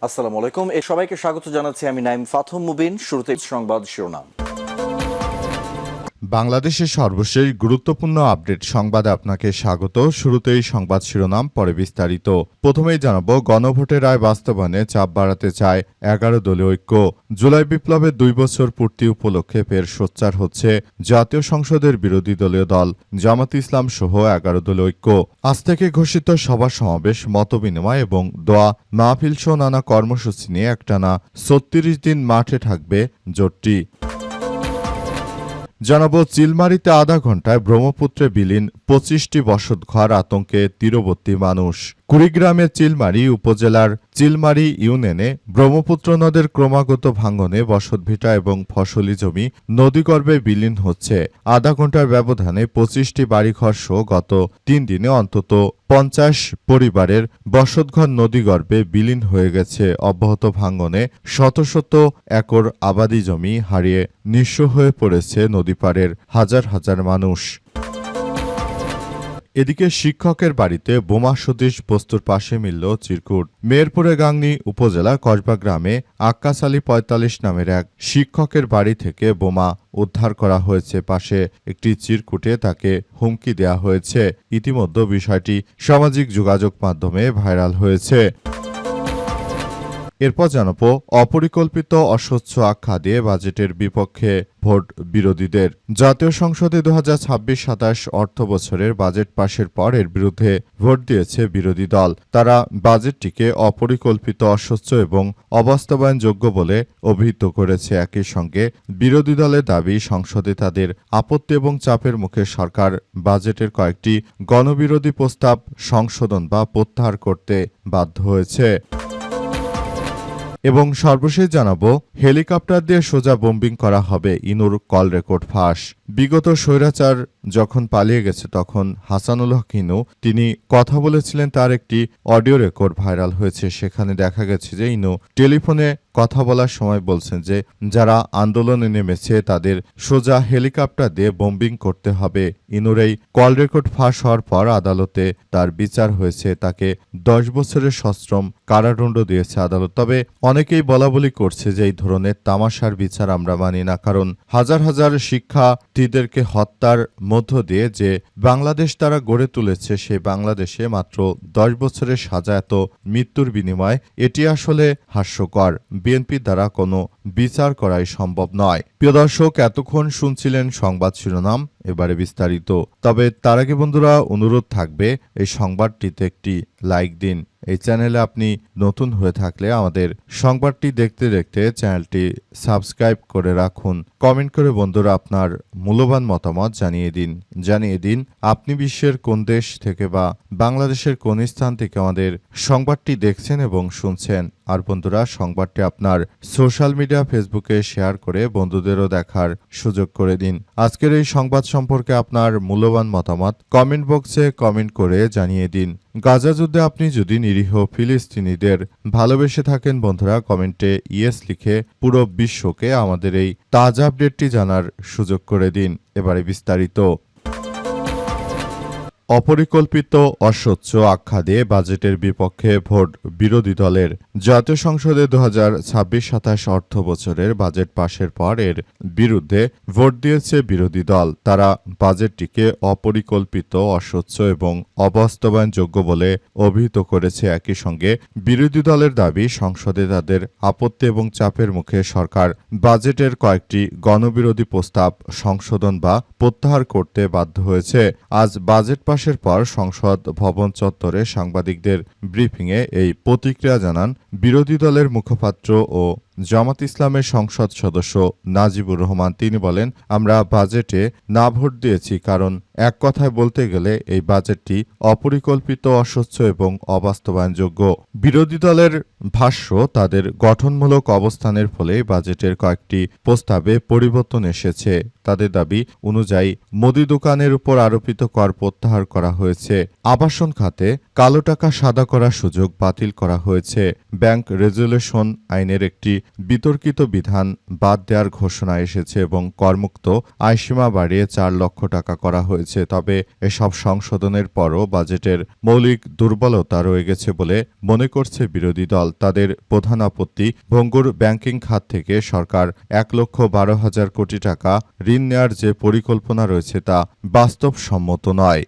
আসসালামু আলাইকুম। সবাইকে স্বাগত জানাচ্ছি আমি নাইম ফাথম মুবিন। শুরুতে সংবাদ শিরোনাম। বাংলাদেশের সর্বশেষ গুরুত্বপূর্ণ আপডেট সংবাদে আপনাকে স্বাগত। শুরুতেই সংবাদ শিরোনাম, পরে বিস্তারিত। প্রথমেই জানাবো, গণভোটের রায় বাস্তবায়নে চাপ বাড়াতে চায় 11 দলীয় ঐক্য। জুলাই বিপ্লবের 2 বছর পূর্তি উপলক্ষে ফের সোচ্চার হচ্ছে জাতীয় সংসদের বিরোধী দলীয় দল জামাত ইসলাম সহ 11 দলীয় ঐক্য। আজ থেকে ঘোষিত সভা সমাবেশ, মতবিনিময় এবং দোয়া মাহফিল সহ নানা কর্মসূচি নিয়ে একটানা 36 দিন মাঠে থাকবে জোটটি। জানাবো, চিলমারিতে আধা ঘণ্টায় ব্রহ্মপুত্রে বিলীন 25টি বসতঘর, আতঙ্কে তীরবর্তী মানুষ। কুড়িগ্রামের চিলমারি উপজেলার চিলমারি ইউনিয়নে ব্রহ্মপুত্র নদের ক্রমাগত ভাঙনে বসতভিটা এবং ফসলি জমি নদীগর্ভে বিলীন হচ্ছে। আধা ঘণ্টার ব্যবধানে 25টি বাড়িঘর সহ গত 3 দিনে অন্তত 50 পরিবারের বসতঘর নদীগর্ভে বিলীন হয়ে গেছে। অব্যাহত ভাঙনে শত শত একর আবাদি জমি হারিয়ে নিঃস্ব হয়ে পড়েছে নদীপাড়ের হাজার হাজার মানুষ। এদিকে শিক্ষকের বাড়িতে বোমা সদৃশ বস্তুর পাশে মিলল চিরকুট। মেহেরপুরের গাংনী উপজেলা কসবা গ্রামে আক্কাস আলী 45 নামের এক শিক্ষকের বাড়ি থেকে বোমা উদ্ধার করা হয়েছে। পাশে একটি চিরকুটে তাকে হুমকি দেওয়া হয়েছে। ইতিমধ্যে বিষয়টি সামাজিক যোগাযোগ মাধ্যমে ভাইরাল হয়েছে। এরপর জানাবো, অপরিকল্পিত অস্বচ্ছ আখ্যা দিয়ে বাজেটের বিপক্ষে ভোট বিরোধীদের। জাতীয় সংসদে 2026-27 অর্থ বছরের বাজেট পাশের পর এর বিরুদ্ধে ভোট দিয়েছে বিরোধী দল। তারা বাজেটটিকে অপরিকল্পিত, অস্বচ্ছ এবং অবাস্তবায়নযোগ্য বলে অভিহিত করেছে। একই সঙ্গে বিরোধী দলের দাবি, সংসদে তাদের আপত্তি এবং চাপের মুখে সরকার বাজেটের কয়েকটি গণবিরোধী প্রস্তাব সংশোধন বা প্রত্যাহার করতে বাধ্য হয়েছে। এবং সর্বশেষ জানাবো, হেলিকপ্টার দিয়ে সোজা বোম্বিং করা হবে, ইনুর কল রেকর্ড ফাঁস। বিগত স্বৈরাচার যখন পালিয়ে গেছে তখন হাসানুল হক ইনু তিনি কথা বলেছিলেন, তার একটি অডিও রেকর্ড ভাইরাল হয়েছে। সেখানে দেখা গেছে যে ইনু টেলিফোনে কথা বলার সময় বলছেন যে যারা আন্দোলনে নেমেছে তাদের সোজা হেলিকপ্টার দিয়ে বোম্বিং করতে হবে। ইনুর এই কল রেকর্ড ফাঁস হওয়ার পর আদালতে তার বিচার হয়েছে। তাকে 10 বছরের সশ্রম কারাদণ্ড দিয়েছে আদালত। তবে অনেকেই বলাবলি করছে যে এই ধরনের তামাশার বিচার আমরা মানি না, কারণ হাজার হাজার শিক্ষার্থীদেরকে হত্যার মধ্য দিয়ে যে বাংলাদেশ তারা গড়ে তুলেছে, সেই বাংলাদেশে মাত্র 10 বছরের সাজা, এত মৃত্যুর বিনিময়, এটি আসলে হাস্যকর। বিএনপির দ্বারা কোনো বিচার করাই সম্ভব নয়। প্রিয় দর্শক, এতক্ষণ শুনছিলেন সংবাদ শিরোনাম, এবারে বিস্তারিত। তবে তার আগে বন্ধুরা, অনুরোধ থাকবে এই সংবাদটিতে একটি লাইক দিন। এই চ্যানেলে আপনি নতুন হয়ে থাকলে আমাদের সংবাদটি দেখতে দেখতে চ্যানেলটি সাবস্ক্রাইব করে রাখুন। কমেন্ট করে বন্ধুরা আপনার মূল্যবান মতামত জানিয়ে দিন আপনি বিশ্বের কোন দেশ থেকে বা বাংলাদেশের কোন স্থান থেকে আমাদের সংবাদটি দেখছেন এবং শুনছেন। আর বন্ধুরা, সংবাদটি আপনার সোশ্যাল মিডিয়া ফেসবুকে শেয়ার করে বন্ধুদেরও দেখার সুযোগ করে দিন। আজকের এই সংবাদ সম্পর্কে আপনার মূল্যবান মতামত কমেন্ট বক্সে কমেন্ট করে জানিয়ে দিন। গাজা যুদ্ধে আপনি যদি নিরীহ ফিলিস্তিনিদের ভালোবেসে থাকেন বন্ধুরা, কমেন্টে ইয়েস লিখে পুরো বিশ্বকে আমাদের এই তাজা আপডেটটি জানার সুযোগ করে দিন। এবারে বিস্তারিত। অপরিকল্পিত, অস্বচ্ছ আখ্যা দিয়ে বাজেটের বিপক্ষে ভোট বিরোধী দলের। জাতীয় সংসদে 2026-27 অর্থ বছরের বাজেট পাশের পর এর বিরুদ্ধে ভোট দিয়েছে বিরোধী দল। তারা বাজেটটিকে অপরিকল্পিত, অস্বচ্ছ এবং অবাস্তবায়নযোগ্য বলে অভিহিত করেছে। একই সঙ্গে বিরোধী দলের দাবি, সংসদে তাদের আপত্তি এবং চাপের মুখে সরকার বাজেটের কয়েকটি গণবিরোধী প্রস্তাব সংশোধন বা প্রত্যাহার করতে বাধ্য হয়েছে। আজ বাজেট পাশের পর সংসদ ভবন চত্বরে সাংবাদিকদের ব্রিফিংয়ে এই প্রতিক্রিয়া জানান বিরোধী দলের মুখপাত্র ও জামাত ইসলামের সংসদ সদস্য নাজিবুর রহমান। তিনি বলেন, আমরা বাজেটে না ভোট দিয়েছি কারণ এক কথায় বলতে গেলে এই বাজেটটি অপরিকল্পিত, অস্বচ্ছ এবং অবাস্তবায়নযোগ্য। বিরোধী দলের ভাষ্য, তাদের গঠনমূলক অবস্থানের ফলে বাজেটের কয়েকটি প্রস্তাবে পরিবর্তন এসেছে। তাদের দাবি অনুযায়ী মুদি দোকানের উপর আরোপিত কর প্রত্যাহার করা হয়েছে। আবাসন খাতে কালো টাকা সাদা করার সুযোগ বাতিল করা হয়েছে। ব্যাংক রেজুলেশন আইনের একটি বিতর্কিত বিধান বাদ দেওয়ার ঘোষণা এসেছে এবং করমুক্ত আয়সীমা বাড়িয়ে 4 লক্ষ টাকা করা হয়েছে। তবে এসব সংশোধনের পরও বাজেটের মৌলিক দুর্বলতা রয়ে গেছে বলে মনে করছে বিরোধী দল। তাদের প্রধান আপত্তি, ভঙ্গুর ব্যাংকিং খাত থেকে সরকার 1,12,000 কোটি টাকা ঋণ নেওয়ার যে পরিকল্পনা রয়েছে তা বাস্তবসম্মত নয়।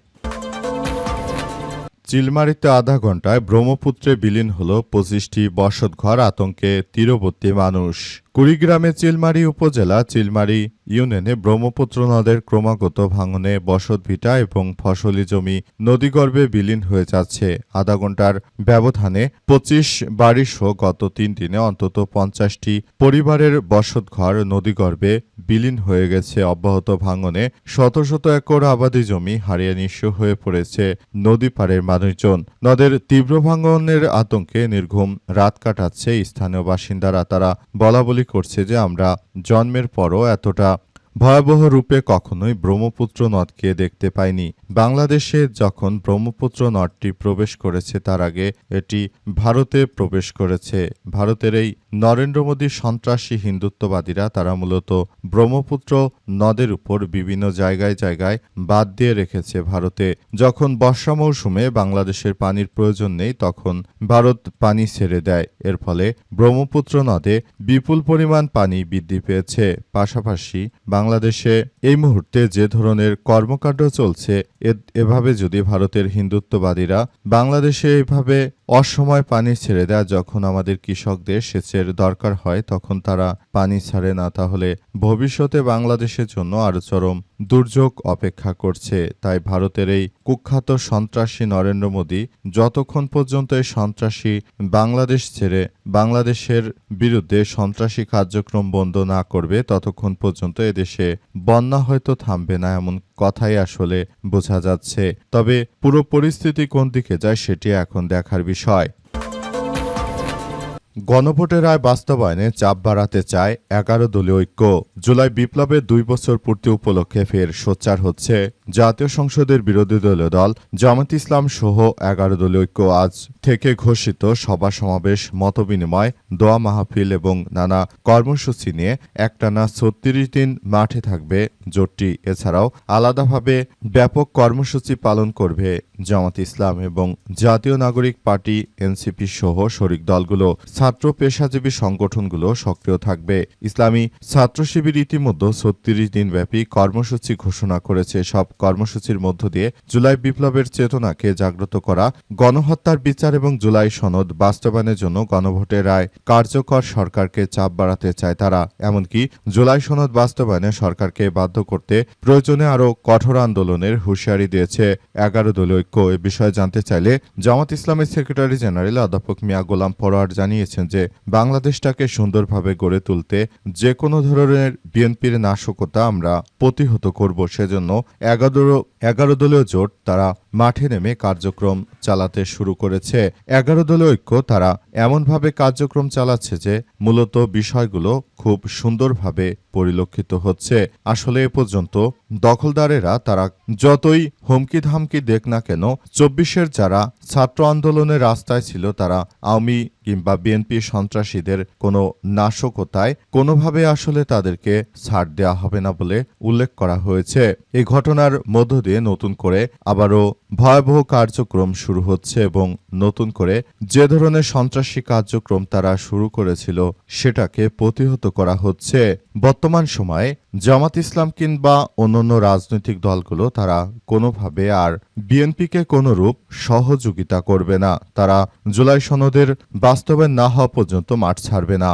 চিলমারিতে আধা ঘণ্টায় ব্রহ্মপুত্রে বিলীন হল 25টি বসতঘর, আতঙ্কে তীরবর্তী মানুষ। কুড়িগ্রামে চিলমারি উপজেলা চিলমারি ইউনিয়নে ব্রহ্মপুত্র নদের ক্রমাগত ভাঙনে বসতভিটা এবং ফসলি জমি নদীগর্ভে বিলীন হয়ে যাচ্ছে। আধা ঘণ্টার ব্যবধানে 25 বাড়িসহ গত 3 দিনে অন্তত 50টি পরিবারের বসতঘর নদীগর্ভে বিলীন হয়ে গেছে। অব্যাহত ভাঙনে শত শত একর আবাদি জমি হারিয়ে নিঃস্ব হয়ে পড়েছে নদী পাড়ের মানুষজন। নদের তীব্র ভাঙনের আতঙ্কে নির্ঘুম রাত কাটাচ্ছে স্থানীয় বাসিন্দারা। তারা বলাবলি করছে যে আমরা জন্মের পরও এতটা ভয়াবহ রূপে কখনোই ব্রহ্মপুত্র নদকে দেখতে পাইনি। বাংলাদেশে যখন ব্রহ্মপুত্র নদটি প্রবেশ করেছে তার আগে এটি ভারতে প্রবেশ করেছে। ভারতের এই নরেন্দ্র মোদী সন্ত্রাসী হিন্দুত্ববাদীরা তারা মূলত ব্রহ্মপুত্র নদের উপর বিভিন্ন জায়গায় জায়গায় বাঁধ দিয়ে রেখেছে ভারতে। যখন বর্ষা মৌসুমে বাংলাদেশের পানির প্রয়োজন নেই তখন ভারত পানি ছেড়ে দেয়। এর ফলে ব্রহ্মপুত্র নদে বিপুল পরিমাণ পানি বৃদ্ধি পেয়েছে। পাশাপাশি বাংলাদেশে এই মুহূর্তে যে ধরনের কর্মকাণ্ড চলছে এভাবে যদি ভারতের হিন্দুত্ববাদীরা বাংলাদেশে এভাবে অসময় পানি ছেড়ে দেয়, যখন আমাদের কৃষকদের সেচের দরকার হয় তখন তারা পানি ছাড়ে না, তাহলে ভবিষ্যতে বাংলাদেশের জন্য আরো চরম দুর্যোগ অপেক্ষা করছে। তাই ভারতের এই কুখ্যাত সন্ত্রাসী নরেন্দ্র মোদী যতক্ষণ পর্যন্ত এই সন্ত্রাসী বাংলাদেশ ছেড়ে বাংলাদেশের বিরুদ্ধে সন্ত্রাসী কার্যক্রম বন্ধ না করবে ততক্ষণ পর্যন্ত এদেশে বন্যা হয়তো থামবে না, এমন কথাই আসলে বোঝা যাচ্ছে। তবে পুরো পরিস্থিতি কোন দিকে যায় সেটি এখন দেখার বিষয়। গণভোটের রায় বাস্তবায়নে চাপ বাড়াতে চায় 11 দলীয় ঐক্য। জুলাই বিপ্লবের 2 বছর পূর্তি উপলক্ষে ফের সোচ্চার হচ্ছে জাতীয় সংসদের বিরোধী দলীয় দল জামায়াতে ইসলাম সহ 11 দলীয় ঐক্য। আজ থেকে ঘোষিত সভা সমাবেশ, মতবিনিময়, দোয়া মাহফিল এবং নানা কর্মসূচি নিয়ে একটানা 36 দিন মাঠে থাকবে জোটটি। এছাড়াও আলাদাভাবে ব্যাপক কর্মসূচি পালন করবে জামায়াতে ইসলাম এবং জাতীয় নাগরিক পার্টি এনসিপি সহ শরিক দলগুলো। ছাত্র পেশাজীবী সংগঠনগুলো সক্রিয় থাকবে। ইসলামী ছাত্র শিবির ইতিমধ্যে 36 দিনব্যাপী কর্মসূচি ঘোষণা করেছে। সব কর্মসূচির মধ্য দিয়ে জুলাই বিপ্লবের চেতনাকে জাগ্রত করা, গণহত্যার বিচার এবং জুলাই সনদ বাস্তবায়নের জন্য গণভোটের রায় কার্যকর সরকারকে চাপ বাড়াতে চায় তারা। এমনকি জুলাই সনদ বাস্তবায়নে সরকারকে বাধ্য করতে প্রয়োজনে আরও কঠোর আন্দোলনের হুঁশিয়ারি দিয়েছে 11 দলীয় ঐক্য। এ বিষয়ে জানতে চাইলে জামায়াতে ইসলামের সেক্রেটারি জেনারেল অধ্যাপক মিয়া গোলাম পরোয়ার জানিয়েছেন যে বাংলাদেশটাকে সুন্দরভাবে গড়ে তুলতে যে কোনো ধরনের বিএনপির নাশকতা আমরা প্রতিহত করব। সেজন্য 11 দলীয় জোট তারা মাঠে নেমে কার্যক্রম চালাতে শুরু করেছে। 11 দলীয় ঐক্য তারা এমনভাবে কার্যক্রম চালাচ্ছে যে মূলত বিষয়গুলো খুব সুন্দরভাবে পরিলক্ষিত হচ্ছে। আসলে এ পর্যন্ত দখলদারেরা তারা যতই হুমকি ধামকি দেখ না কেন, 24-এর যারা ছাত্র আন্দোলনের রাস্তায় ছিল তারা আওয়ামী কিংবা বিএনপি সন্ত্রাসীদের কোনো নাশকতায় কোনোভাবে আসলে তাদেরকে ছাড় দেওয়া হবে না বলে উল্লেখ করা হয়েছে। এই ঘটনার মধ্য দিয়ে নতুন করে আবারও ভয়াবহ কার্যক্রম শুরু হচ্ছে এবং নতুন করে যে ধরনের সন্ত্রাসী কার্যক্রম তারা শুরু করেছিল সেটাকে প্রতিহত করা হচ্ছে। বর্তমান সময়ে জামাত ইসলাম কিংবা অন্যান্য রাজনৈতিক দলগুলো তারা কোনোভাবে আর বিএনপিকে কোনোরূপ সহযোগিতা করবে না। তারা জুলাই সনদের বাস্তবায়ন না হওয়া পর্যন্ত মাঠ ছাড়বে না।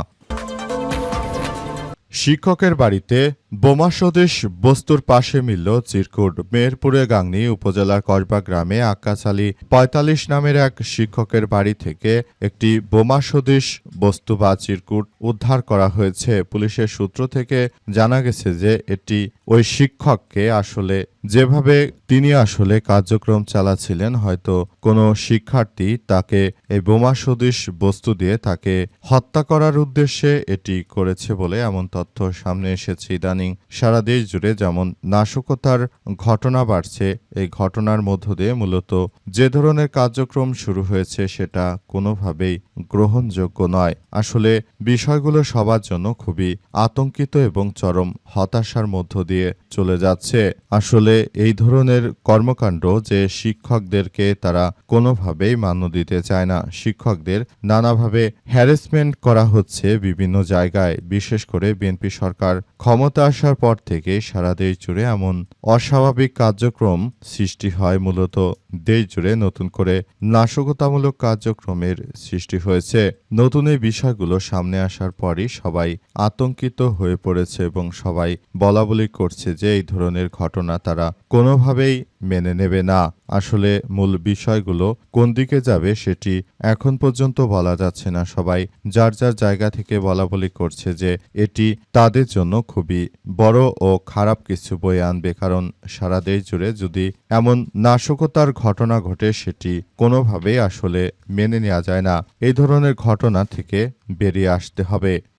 শিক্ষকের বাড়িতে বোমা সদৃশ বস্তুর পাশে মিলল চিরকুট। মেহেরপুরে গাংনী উপজেলার কসবা গ্রামে আক্কাস আলী 45 নামের এক শিক্ষকের বাড়ি থেকে একটি বোমা সদৃশ বস্তু বা চিরকুট উদ্ধার করা হয়েছে। পুলিশের সূত্র থেকে জানা গেছে যে এটি ওই শিক্ষককে আসলে যেভাবে তিনি আসলে কার্যক্রম চালাচ্ছিলেন, হয়তো কোনো শিক্ষার্থী তাকে এই বোমা সদৃশ বস্তু দিয়ে তাকে হত্যা করার উদ্দেশ্যে এটি করেছে বলে এমন তথ্য সামনে এসেছে ইদানিং। ইদানিং সারা দেশ জুড়ে যেমন নাশকতার ঘটনা বাড়ছে, এই ঘটনার মধ্য দিয়ে মূলত যে ধরনের কার্যক্রম শুরু হয়েছে সেটা কোনোভাবেই গ্রহণযোগ্য নয়। আসলে বিষয়গুলো সবার জন্য খুবই আতঙ্কিত এবং চরম হতাশার মধ্য দিয়ে চলে যাচ্ছে। আসলে এই ধরনের কর্মকাণ্ড যে শিক্ষকদেরকে তারা কোনোভাবেই মান্য দিতে চায় না। শিক্ষকদের নানাভাবে হ্যারাসমেন্ট করা হচ্ছে বিভিন্ন জায়গায়। বিশেষ করে বিএনপি সরকার ক্ষমতা আসার পর থেকে সারা দেশ জুড়ে এমন অস্বাভাবিক কার্যক্রম সৃষ্টি হয়, মূলত দেশ জুড়ে নতুন করে নাশকতামূলক কার্যক্রমের সৃষ্টি হয়েছে। নতুন এই বিষয়গুলো সামনে আসার পরই সবাই আতঙ্কিত হয়ে পড়েছে এবং সবাই বলাবলি করছে যে এই ধরনের ঘটনা তারা কোনোভাবেই মেনে নেবে না। আসলে মূল বিষয়গুলো কোন দিকে যাবে সেটি এখন পর্যন্ত বলা যাচ্ছে না। সবাই যার যার জায়গা থেকে বলাবলি করছে যে এটি তাদের জন্য খুবই বড় ও খারাপ কিছু বয়ে আনবে, কারণ সারা দেশ জুড়ে যদি এমন নাশকতার ঘটনা ঘটে সেটি কোনোভাবেই আসলে মেনে নেওয়া যায় না। এই ধরনের ঘটনা থেকে বেরিয়ে আসতে হবে।